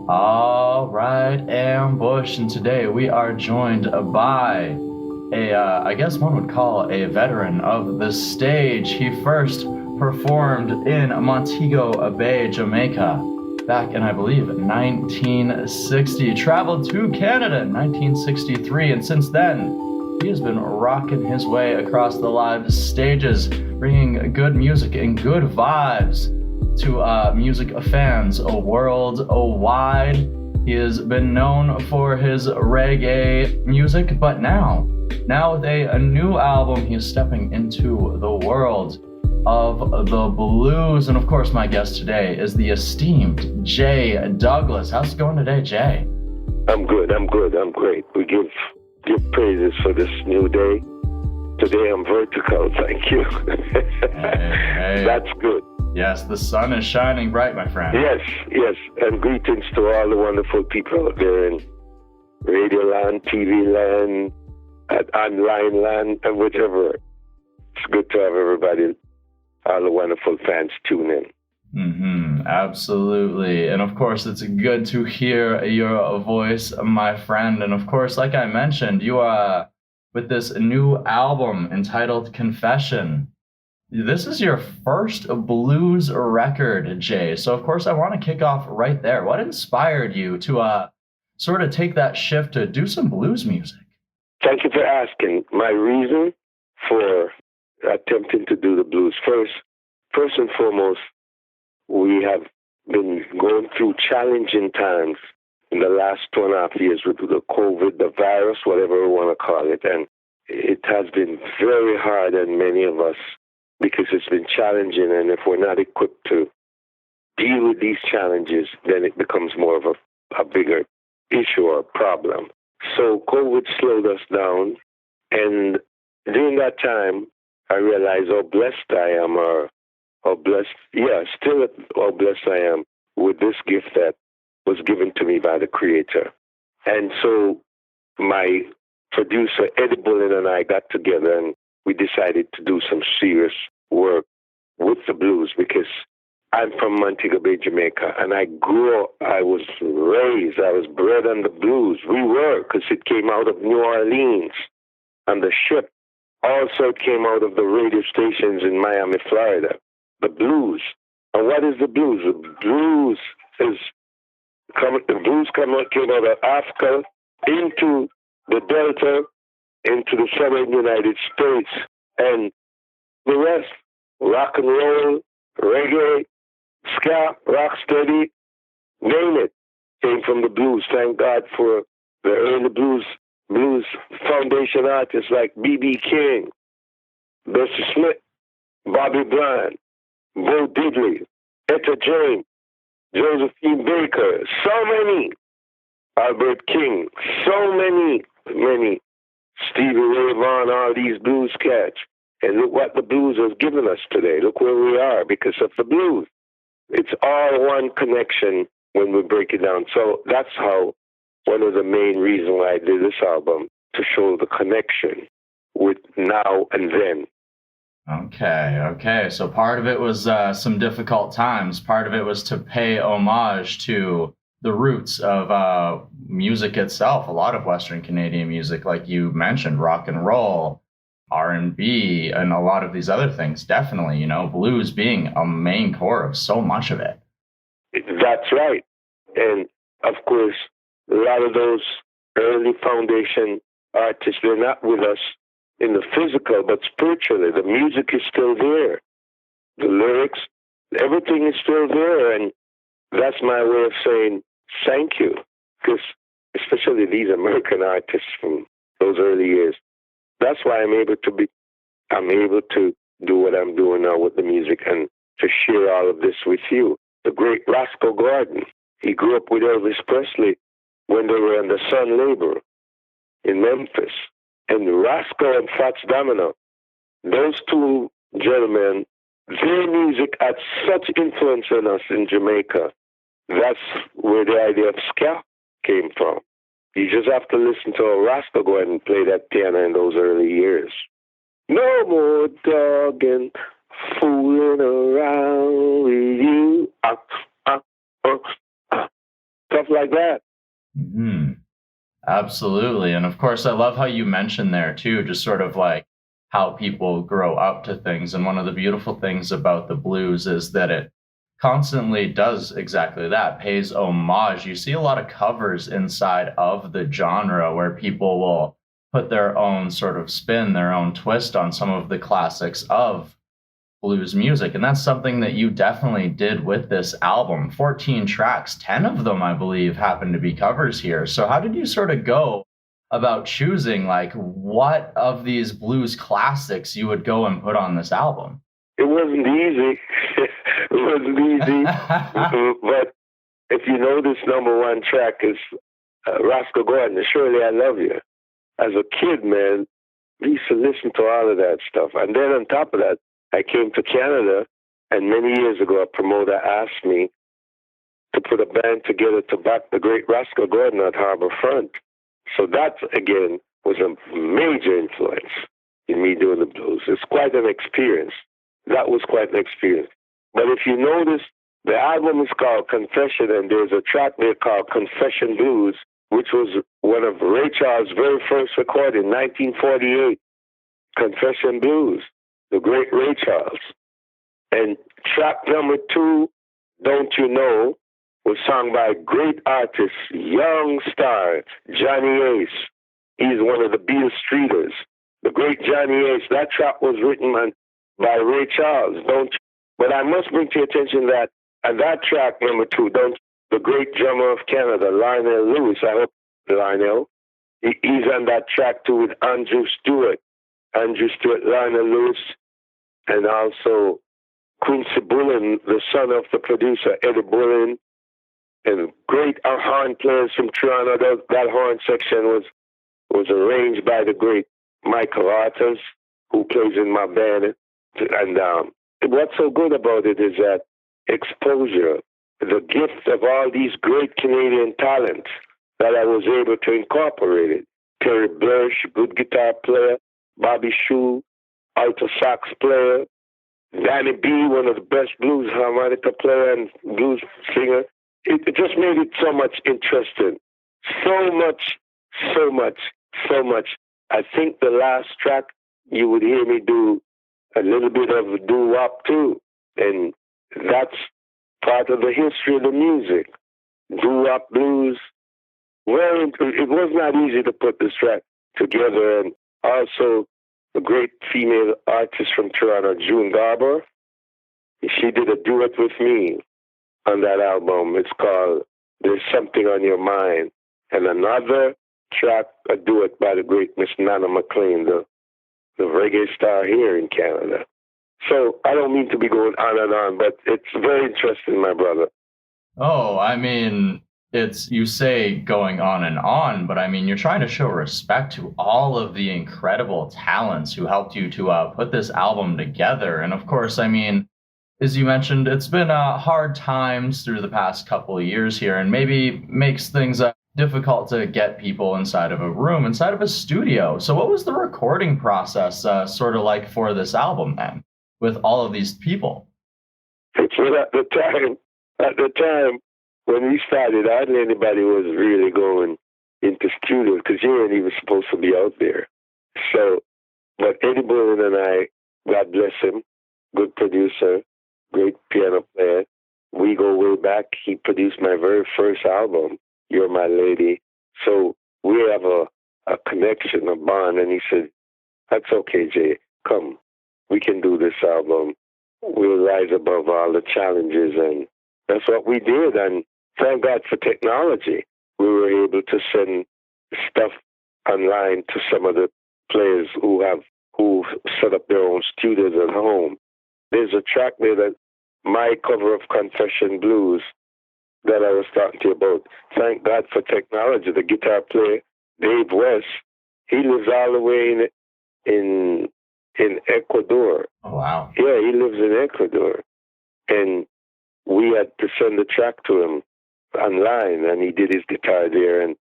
All right, Ambush, and today we are joined by I guess one would call a veteran of the stage. He first performed in Montego Bay, Jamaica, back in, I believe, 1960. Traveled to Canada in 1963, and since then, he has been rocking his way across the live stages, bringing good music and good vibes to music fans worldwide. He has been known for his reggae music, but now with a new album, he is stepping into the world of the blues. And of course, my guest today is the esteemed Jay Douglas. How's it going today, Jay? I'm good. I'm great. We give praises for this new day. Today I'm vertical. Thank you. Hey. That's good. Yes, the sun is shining bright, my friend. Yes. And greetings to all the wonderful people out there in radio land, TV land, online land, and whichever. It's good to have everybody, all the wonderful fans tune in. Absolutely. And of course, it's good to hear your voice, my friend. And of course, like I mentioned, you are with this new album entitled Confession. This is your first blues record, Jay. So of course, I want to kick off right there. What inspired you to sort of take that shift to do some blues music? Thank you for asking. My reason for attempting to do the blues, first and foremost, we have been going through challenging times in the last 2.5 years with the COVID, the virus, whatever we want to call it. And it has been very hard on many of us because it's been challenging. And if we're not equipped to deal with these challenges, then it becomes more of a bigger issue or problem. So COVID slowed us down. And during that time, I realized how blessed I am, how blessed I am with this gift that was given to me by the Creator. And so my producer, Eddie Bullen, and I got together and we decided to do some serious work with the blues because I'm from Montego Bay, Jamaica, and I was bred on the blues. We were, because it came out of New Orleans on the ship. Also, it came out of the radio stations in Miami, Florida. The blues. And what is the blues? The blues came out of Africa into the Delta, into the southern United States, and the rest, rock and roll, reggae, ska, rocksteady, name it, came from the blues. Thank God for the early blues foundation artists like B.B. King, Bessie Smith, Bobby Bland, Bo Diddley, Etta James, Josephine Baker, so many, Albert King, so many, Stevie Ray Vaughan, all these blues cats. And look what the blues has given us today. Look where we are because of the blues. It's all one connection when we break it down. So that's how one of the main reasons why I did this album, to show the connection with now and then. Okay. So part of it was some difficult times. Part of it was to pay homage to the roots of music itself. A lot of Western Canadian music, like you mentioned, rock and roll, R&B, and a lot of these other things. Definitely, blues being a main core of so much of it. That's right. And of course, a lot of those early foundation artists, they're not with us in the physical, but spiritually. The music is still there. The lyrics, everything is still there. And that's my way of saying thank you. Because especially these American artists from those early years, that's why I'm able to do what I'm doing now with the music and to share all of this with you. The great Roscoe Gordon, he grew up with Elvis Presley when they were on the Sun label in Memphis. And Roscoe and Fats Domino, those two gentlemen, their music had such influence on us in Jamaica. That's where the idea of ska came from. You just have to listen to Roscoe go ahead and play that piano in those early years. No more dogging, fooling around with you. Stuff like that. Hmm. Absolutely. And of course, I love how you mentioned there too, just sort of like how people grow up to things. And one of the beautiful things about the blues is that it constantly does exactly that, pays homage. You see a lot of covers inside of the genre where people will put their own sort of spin, their own twist on some of the classics of blues music. And that's something that you definitely did with this album. 14 tracks, 10 of them, I believe, happen to be covers here. So how did you sort of go about choosing like what of these blues classics you would go and put on this album? It wasn't easy. It wasn't easy. But if you know, this number one track is Roscoe Gordon, Surely I Love You. As a kid, man, we used to listen to all of that stuff. And then on top of that, I came to Canada, and many years ago, a promoter asked me to put a band together to back the great Roscoe Gordon at Harbor Front. So that, again, was a major influence in me doing the blues. It's quite an experience. That was quite an experience. But if you notice, the album is called Confession, and there's a track there called Confession Blues, which was one of Ray Charles' very first recording, 1948, Confession Blues, the great Ray Charles. And track number 2, Don't You Know, was sung by a great artist, young star, Johnny Ace. He's one of the Beale Streeters. The great Johnny Ace, that track was written by Ray Charles. But I must bring to your attention that and that track number 2, the great drummer of Canada, Lionel Lewis. I hope Lionel. He's on that track too with Andrew Stewart, Lionel Lewis, and also Quincy Bullen, the son of the producer, Eddie Bullen, and great horn players from Toronto. That horn section was arranged by the great Michael Arthurs, who plays in my band. And what's so good about it is that exposure, the gift of all these great Canadian talents that I was able to incorporate it. Terry Blersch, good guitar player, Bobby Shue, alto sax player, Danny B, one of the best blues harmonica player and blues singer. It just made it so much interesting. So much. I think the last track you would hear me do a little bit of doo-wop too. And that's part of the history of the music. Doo-wop blues. Well, it was not easy to put this track together. And also a great female artist from Toronto, June Garber. She did a duet with me on that album. It's called There's Something on Your Mind. And another track, a duet by the great Miss Nana McLean, the reggae star here in Canada. So I don't mean to be going on and on, but it's very interesting, my brother. Oh, I mean, it's, you say going on, but I mean, you're trying to show respect to all of the incredible talents who helped you to put this album together. And of course, I mean, as you mentioned, it's been hard times through the past couple of years here, and maybe makes things difficult to get people inside of a room, inside of a studio. So what was the recording process sort of like for this album then, with all of these people? Well, at the time when we started, hardly anybody was really going into studios because you weren't even supposed to be out there. So, but Eddie Bullen and I, God bless him, good producer, great piano player. We go way back. He produced my very first album, You're My Lady. So we have a connection, a bond. And he said, that's okay, Jay. Come, we can do this album. We'll rise above all the challenges. And that's what we did. And thank God for technology. We were able to send stuff online to some of the players who set up their own studios at home. There's a track there that my cover of Confession Blues that I was talking to you about. Thank God for technology. The guitar player, Dave West, he lives all the way in Ecuador. Oh, wow. Yeah, he lives in Ecuador. And we had to send the track to him online, and he did his guitar there. And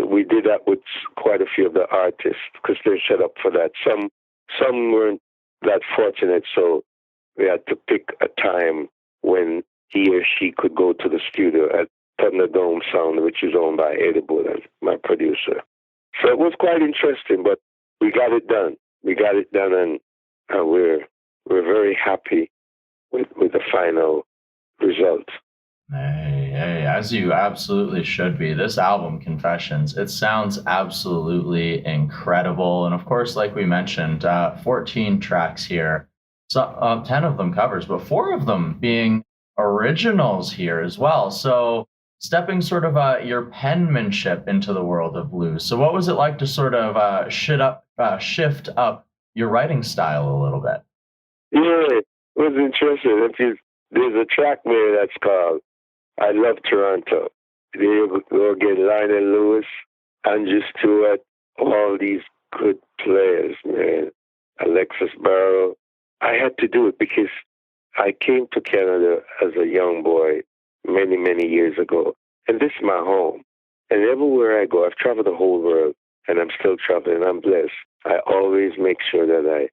we did that with quite a few of the artists because they're set up for that. Some weren't that fortunate, so we had to pick a time when he or she could go to the studio. Thunderdome Sound, which is owned by Eddie Bullen, my producer. So it was quite interesting, but we got it done. We got it done, and we're very happy with the final result. Hey, as you absolutely should be. This album, Confessions, it sounds absolutely incredible. And of course, like we mentioned, 14 tracks here. So 10 of them covers, but 4 of them being originals here as well. So stepping sort of your penmanship into the world of blues. So what was it like to sort of shift up your writing style a little bit? Yeah, it was interesting. There's a track there that's called I Love Toronto. There you go again, Lionel Lewis, Andrew Stewart, all these good players, man. Alexis Barrow. I had to do it because I came to Canada as a young boy many, many years ago. And this is my home. And everywhere I go, I've traveled the whole world, and I'm still traveling. I'm blessed. I always make sure that I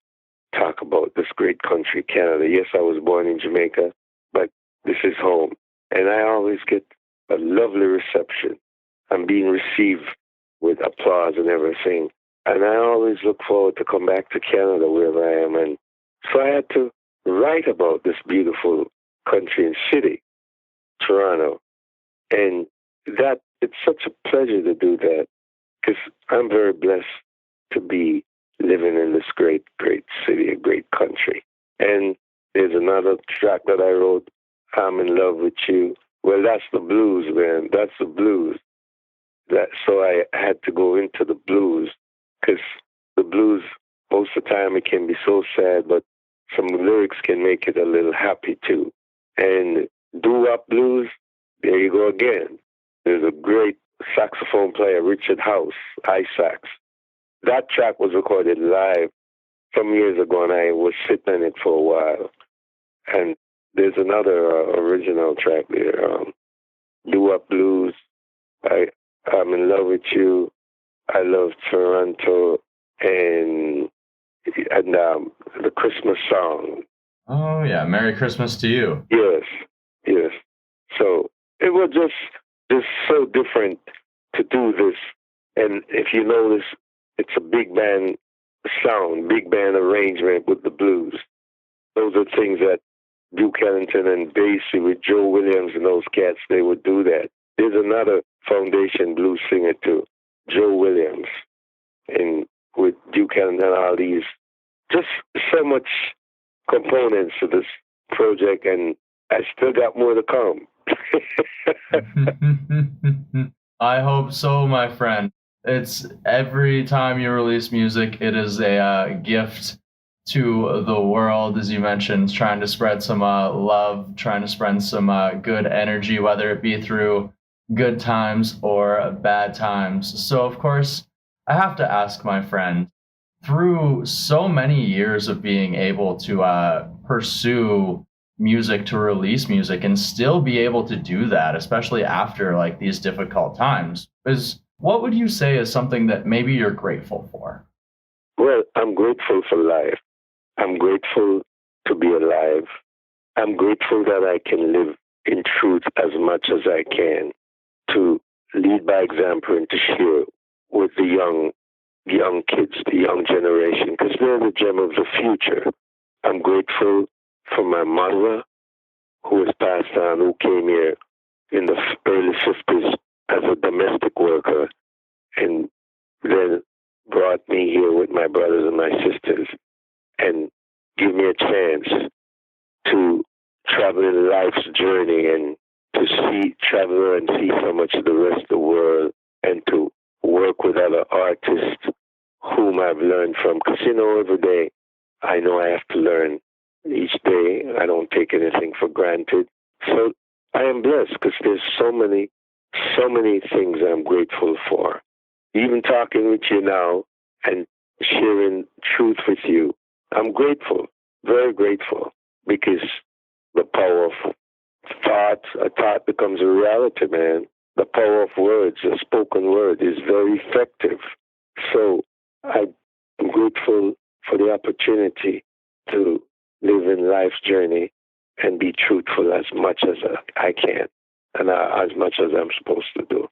talk about this great country, Canada. Yes, I was born in Jamaica, but this is home. And I always get a lovely reception. I'm being received with applause and everything. And I always look forward to come back to Canada, wherever I am. And so I had to write about this beautiful country and city, Toronto. And that it's such a pleasure to do that because I'm very blessed to be living in this great, great city, a great country. And there's another track that I wrote, I'm in Love with You. Well, that's the blues, man. That's the blues. So I had to go into the blues because the blues, most of the time, it can be so sad, but some lyrics can make it a little happy too. And doo-wop blues, there you go again. There's a great saxophone player, Richard House, I-sax. That track was recorded live some years ago, and I was sitting in it for a while. And there's another original track there, doo-wop blues, I'm in Love with You, I Love Toronto, and the Christmas song. Oh, yeah. Merry Christmas to You. Yes, yes. So it was just so different to do this. And if you notice, it's a big band sound, big band arrangement with the blues. Those are things that Duke Ellington and Basie with Joe Williams and those cats, they would do that. There's another foundation blues singer too, Joe Williams, and with Duke Ellington, all these, just so much components to this project, and I still got more to come. I hope so, my friend. It's every time you release music, it is a gift to the world, as you mentioned, trying to spread some love, trying to spread some good energy, whether it be through good times or bad times. So, of course, I have to ask, my friend, through so many years of being able to pursue music, to release music, and still be able to do that, especially after like these difficult times, what would you say is something that maybe you're grateful for? Well, I'm grateful for life. I'm grateful to be alive. I'm grateful that I can live in truth as much as I can, to lead by example and to share with the young kids, the young generation, because they're the gem of the future. I'm grateful for my mother, who has passed on, who came here in the early 50s as a domestic worker and then brought me here with my brothers and my sisters and give me a chance to travel in life's journey and to travel and see so much of the rest of the world and to work with other artists whom I've learned from. Because, every day I know I have to learn. Each day I don't take anything for granted. So I am blessed because there's so many things I'm grateful for. Even talking with you now and sharing truth with you, I'm grateful, very grateful, because the power of thought, a thought becomes a reality, man. The power of words, a spoken word, is very effective. So I'm grateful for the opportunity to live in life's journey and be truthful as much as I can. and as much as I'm supposed to do.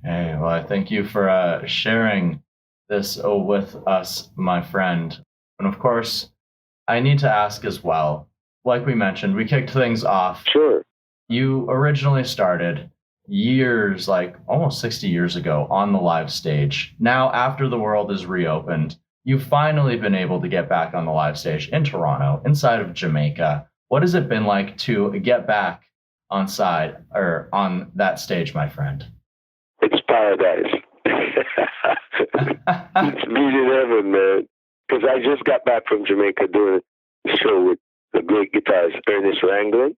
Hey, well, I thank you for sharing this with us, my friend. And of course, I need to ask as well, like we mentioned, we kicked things off. Sure. You originally started years, like almost 60 years ago, on the live stage. Now, after the world is reopened, you've finally been able to get back on the live stage in Toronto, inside of Jamaica. What has it been like to get back on that stage, my friend? It's paradise. It's beating heaven, man. Because I just got back from Jamaica doing a show with the great guitarist Ernest Ranglin.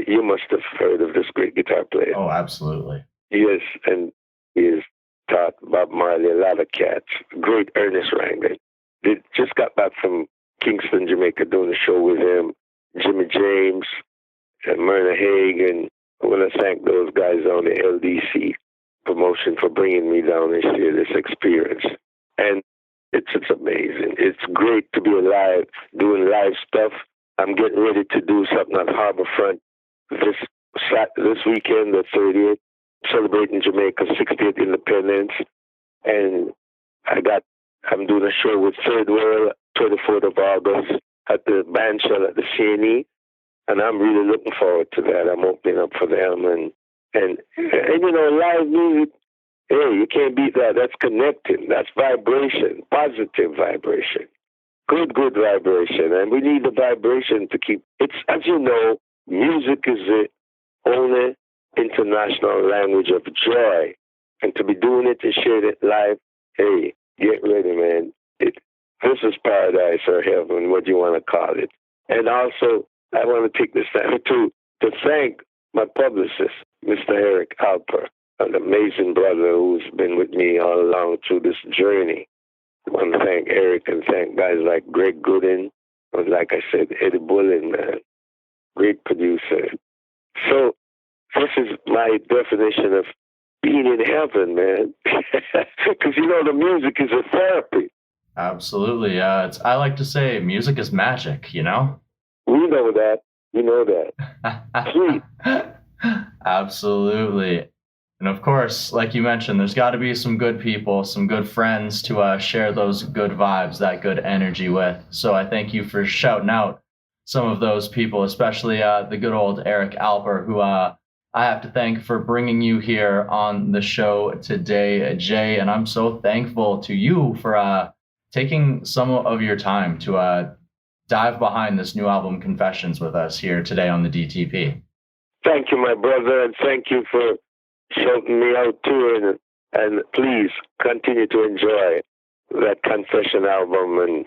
You must have heard of this great guitar player. Oh, absolutely. Yes, and he has taught Bob Marley, a lot of cats. Great Ernest Ranglin. They just got back from Kingston, Jamaica, doing a show with him, Jimmy James, and Myrna Hague, I want to thank those guys on the LDC promotion for bringing me down and share this experience. And it's amazing. It's great to be alive, doing live stuff. I'm getting ready to do something at Harborfront this weekend, the 30th, celebrating Jamaica's 60th independence. And I'm doing a show with Third World, 24th of August, at the band shell at the CNE. And I'm really looking forward to that. I'm opening up for them. And live music, hey, you can't beat that. That's connecting. That's vibration, positive vibration. Good vibration. And we need the vibration to keep. It's, as you know, music is the only international language of joy. And to be doing it and sharing it live, hey, get ready, man. This is paradise or heaven, what do you want to call it. And also, I want to take this time to thank my publicist, Mr. Eric Alper, an amazing brother who's been with me all along through this journey. I want to thank Eric and thank guys like Greg Gooden, and like I said, Eddie Bullen, man, great producer. So this is my definition of being in heaven, man. Because, the music is a therapy. Absolutely, yeah. I like to say music is magic, We know that. You know that. Sweet. Absolutely. And of course, like you mentioned, there's got to be some good people, some good friends to share those good vibes, that good energy with. So I thank you for shouting out some of those people, especially the good old Eric Alper, who I have to thank for bringing you here on the show today, Jay. And I'm so thankful to you for taking some of your time to dive behind this new album, Confessions, with us here today on the DTP. Thank you, my brother, and thank you for shouting me out too. And please continue to enjoy that Confession album and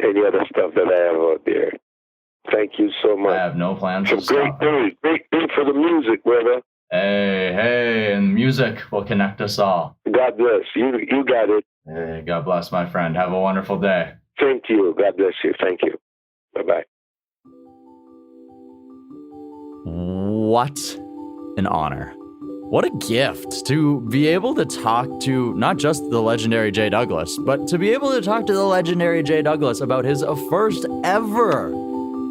any other stuff that I have out there. Thank you so much. I have no plans to stop. Great day for the music, brother. Hey, and music will connect us all. God bless. You got it. Hey, God bless, my friend. Have a wonderful day. Thank you. God bless you. Thank you. Bye-bye. What an honor. What a gift to be able to talk to not just the legendary Jay Douglas, but to be able to talk to the legendary Jay Douglas about his first ever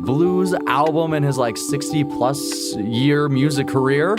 blues album in his 60 plus year music career.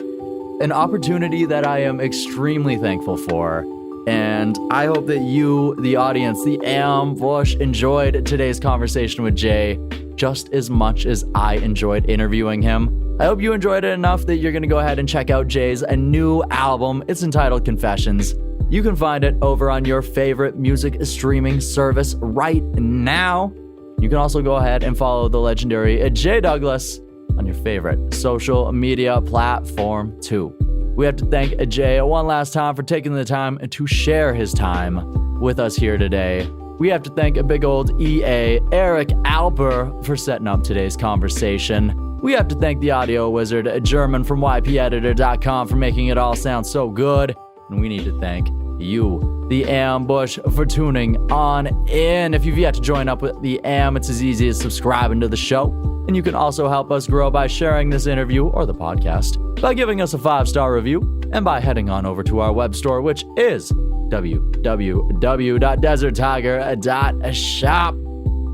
An opportunity that I am extremely thankful for. And I hope that you, the audience, the ambush, enjoyed today's conversation with Jay just as much as I enjoyed interviewing him. I hope you enjoyed it enough that you're going to go ahead and check out Jay's new album. It's entitled Confessions. You can find it over on your favorite music streaming service right now. You can also go ahead and follow the legendary Jay Douglas on your favorite social media platform too. We have to thank Jay one last time for taking the time to share his time with us here today. We have to thank a big old EA, Eric Alper, for setting up today's conversation. We have to thank the audio wizard, German from YPEditor.com, for making it all sound so good. And we need to thank you, the ambush, for tuning on in. If you've yet to join up with the Am, it's as easy as subscribing to the show. And you can also help us grow by sharing this interview or the podcast by giving us a 5-star review and by heading on over to our web store, which is www.deserttiger.shop.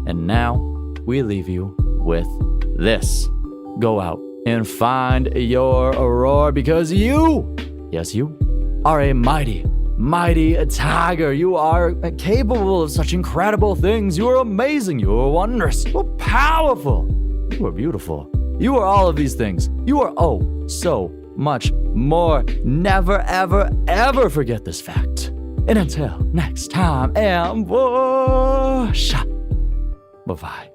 And now we leave you with this. Go out and find your roar, because you, yes, you, are a mighty, mighty tiger. You are capable of such incredible things. You are amazing. You are wondrous. You are powerful. You are beautiful. You are all of these things. You are, oh, so much more. Never, ever, ever forget this fact. And until next time, ambush. Bye-bye.